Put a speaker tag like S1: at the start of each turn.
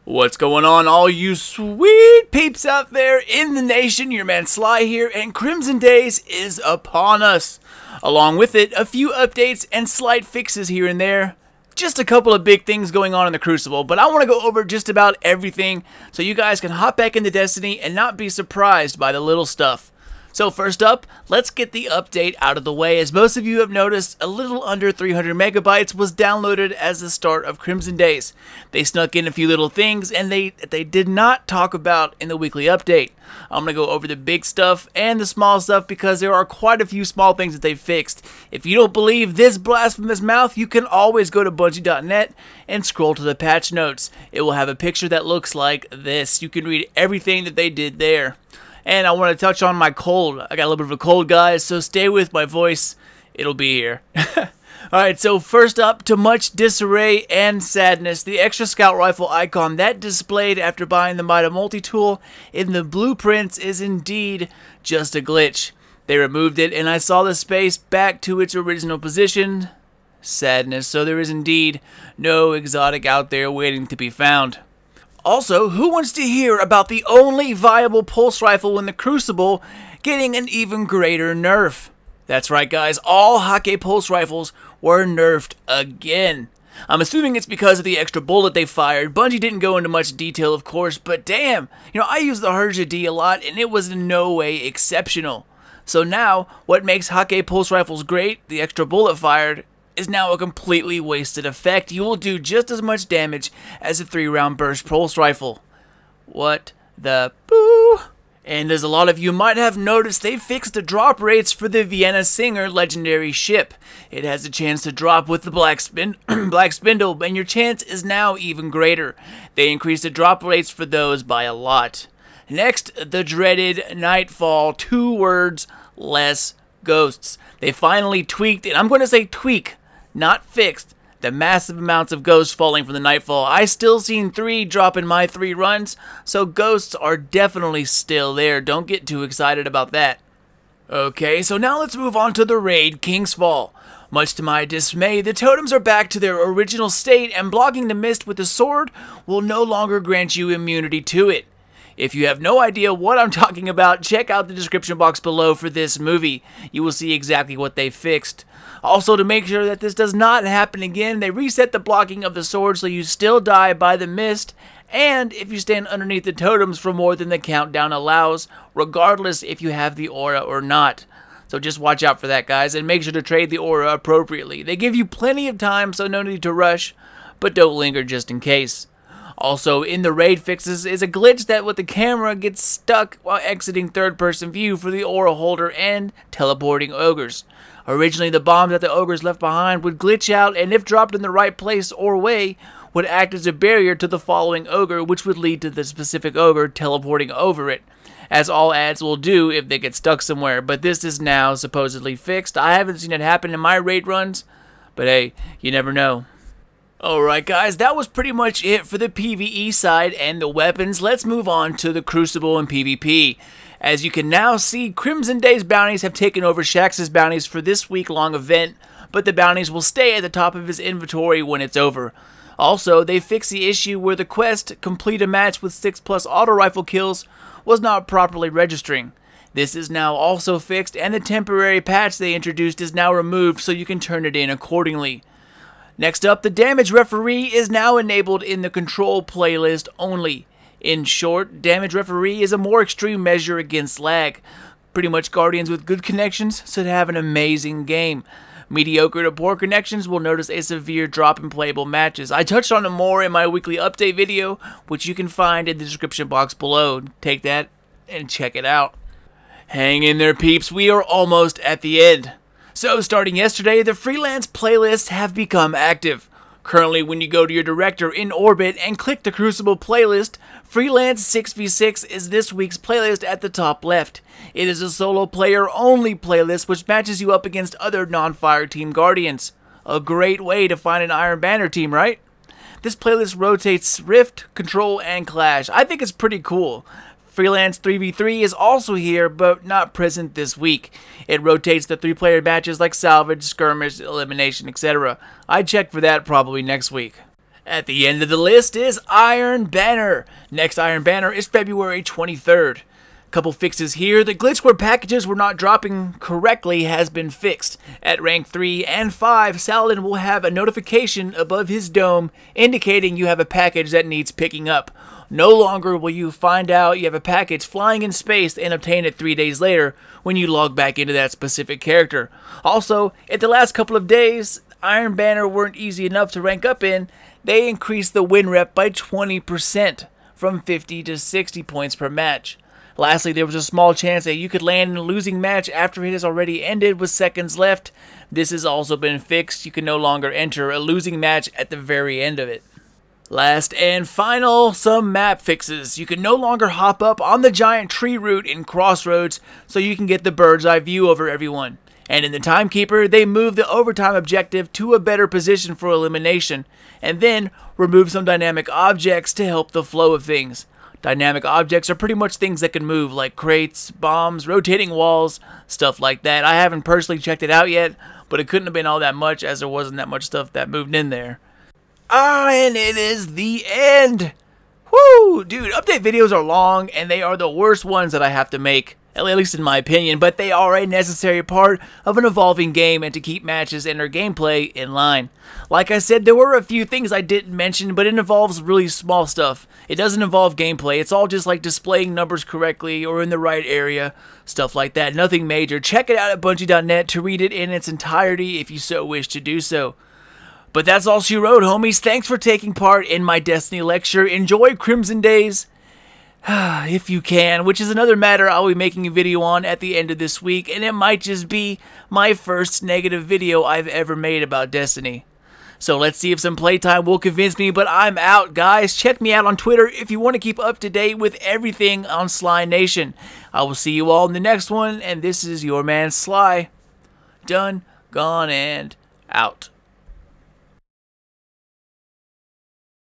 S1: What's going on, all you sweet peeps out there in the nation? Your man Sly here, and Crimson Days is upon us. Along with it, a few updates and slight fixes here and there. Just a couple of big things going on in the Crucible, but I want to go over just about everything so you guys can hop back into Destiny and not be surprised by the little stuff. So first up, let's get the update out of the way. As most of you have noticed, a little under 300 megabytes was downloaded as the start of Crimson Days. They snuck in a few little things and they did not talk about in the weekly update. I'm going to go over the big stuff and the small stuff because there are quite a few small things that they fixed. If you don't believe this blasphemous mouth, you can always go to Bungie.net and scroll to the patch notes. It will have a picture that looks like this. You can read everything that they did there. And I want to touch on my cold. I got a little bit of a cold, guys, so stay with my voice. It'll be here. Alright, so first up, to much disarray and sadness, the extra scout rifle icon that displayed after buying the Mida multi-tool in the blueprints is indeed just a glitch. They removed it, and I saw the space back to its original position. Sadness, so there is indeed no exotic out there waiting to be found. Also, who wants to hear about the only viable pulse rifle in the Crucible getting an even greater nerf? That's right, guys, all Hake pulse rifles were nerfed again. I'm assuming it's because of the extra bullet they fired. Bungie didn't go into much detail, of course, but damn, I use the Herja D a lot, and it was in no way exceptional. So now, what makes Hake pulse rifles great, the extra bullet fired, is now a completely wasted effect. You will do just as much damage as a 3-round burst pulse rifle. What the boo? And as a lot of you might have noticed, they fixed the drop rates for the Vienna Singer legendary ship. It has a chance to drop with the Black Spindle, and your chance is now even greater. They increased the drop rates for those by a lot. Next, the dreaded Nightfall. 2 words, less ghosts. They finally tweaked, and I'm going to say tweak, not fixed, the massive amounts of ghosts falling from the Nightfall. I still seen 3 drop in my 3 runs, so ghosts are definitely still there. Don't get too excited about that. Okay, so now let's move on to the raid, King's Fall. Much to my dismay, the totems are back to their original state, and blocking the mist with the sword will no longer grant you immunity to it. If you have no idea what I'm talking about, check out the description box below for this movie. You will see exactly what they fixed. Also, to make sure that this does not happen again, they reset the blocking of the sword so you still die by the mist, and if you stand underneath the totems for more than the countdown allows, regardless if you have the aura or not. So just watch out for that, guys, and make sure to trade the aura appropriately. They give you plenty of time, so no need to rush, but don't linger just in case. Also, in the raid fixes is a glitch that with the camera gets stuck while exiting third-person view for the aura holder and teleporting ogres. Originally, the bombs that the ogres left behind would glitch out, and if dropped in the right place or way, would act as a barrier to the following ogre, which would lead to the specific ogre teleporting over it, as all ads will do if they get stuck somewhere. But this is now supposedly fixed. I haven't seen it happen in my raid runs, but hey, you never know. Alright guys, that was pretty much it for the PvE side and the weapons. Let's move on to the Crucible and PvP. As you can now see, Crimson Days bounties have taken over Shaxx's bounties for this week-long event, but the bounties will stay at the top of his inventory when it's over. Also, they fixed the issue where the quest, complete a match with 6+ auto rifle kills, was not properly registering. This is now also fixed, and the temporary patch they introduced is now removed so you can turn it in accordingly. Next up, the damage referee is now enabled in the control playlist only. In short, damage referee is a more extreme measure against lag. Pretty much Guardians with good connections should have an amazing game. Mediocre to poor connections will notice a severe drop in playable matches. I touched on it more in my weekly update video, which you can find in the description box below. Take that and check it out. Hang in there, peeps, we are almost at the end. So, starting yesterday, the freelance playlists have become active. Currently, when you go to your director in Orbit and click the Crucible playlist, Freelance 6v6 is this week's playlist at the top left. It is a solo player only playlist which matches you up against other non-fire team Guardians. A great way to find an Iron Banner team, right? This playlist rotates Rift, Control, and Clash. I think it's pretty cool. Freelance 3v3 is also here, but not present this week. It rotates the 3-player matches like Salvage, Skirmish, Elimination, etc. I'd check for that probably next week. At the end of the list is Iron Banner. Next Iron Banner is February 23rd. Couple fixes here. The glitch where packages were not dropping correctly has been fixed. At rank 3 and 5, Saladin will have a notification above his dome indicating you have a package that needs picking up. No longer will you find out you have a package flying in space and obtain it 3 days later when you log back into that specific character. Also, if the last couple of days Iron Banner weren't easy enough to rank up in, they increased the win rep by 20% from 50 to 60 points per match. Lastly, there was a small chance that you could land in a losing match after it has already ended with seconds left. This has also been fixed. You can no longer enter a losing match at the very end of it. Last and final, some map fixes. You can no longer hop up on the giant tree root in Crossroads so you can get the bird's eye view over everyone. And in the Timekeeper, they moved the overtime objective to a better position for elimination, and then removed some dynamic objects to help the flow of things. Dynamic objects are pretty much things that can move, like crates, bombs, rotating walls, stuff like that. I haven't personally checked it out yet, but it couldn't have been all that much as there wasn't that much stuff that moved in there. And it is the end! Woo! Dude, update videos are long, and they are the worst ones that I have to make. At least in my opinion, but they are a necessary part of an evolving game and to keep matches and their gameplay in line. Like I said, there were a few things I didn't mention, but it involves really small stuff. It doesn't involve gameplay. It's all just like displaying numbers correctly or in the right area, stuff like that. Nothing major. Check it out at Bungie.net to read it in its entirety if you so wish to do so. But that's all she wrote, homies. Thanks for taking part in my Destiny lecture. Enjoy Crimson Days. If you can, which is another matter I'll be making a video on at the end of this week, and it might just be my first negative video I've ever made about Destiny. So let's see if some playtime will convince me, but I'm out, guys. Check me out on Twitter if you want to keep up to date with everything on Sly Nation. I will see you all in the next one, and this is your man Sly. Done, gone, and out.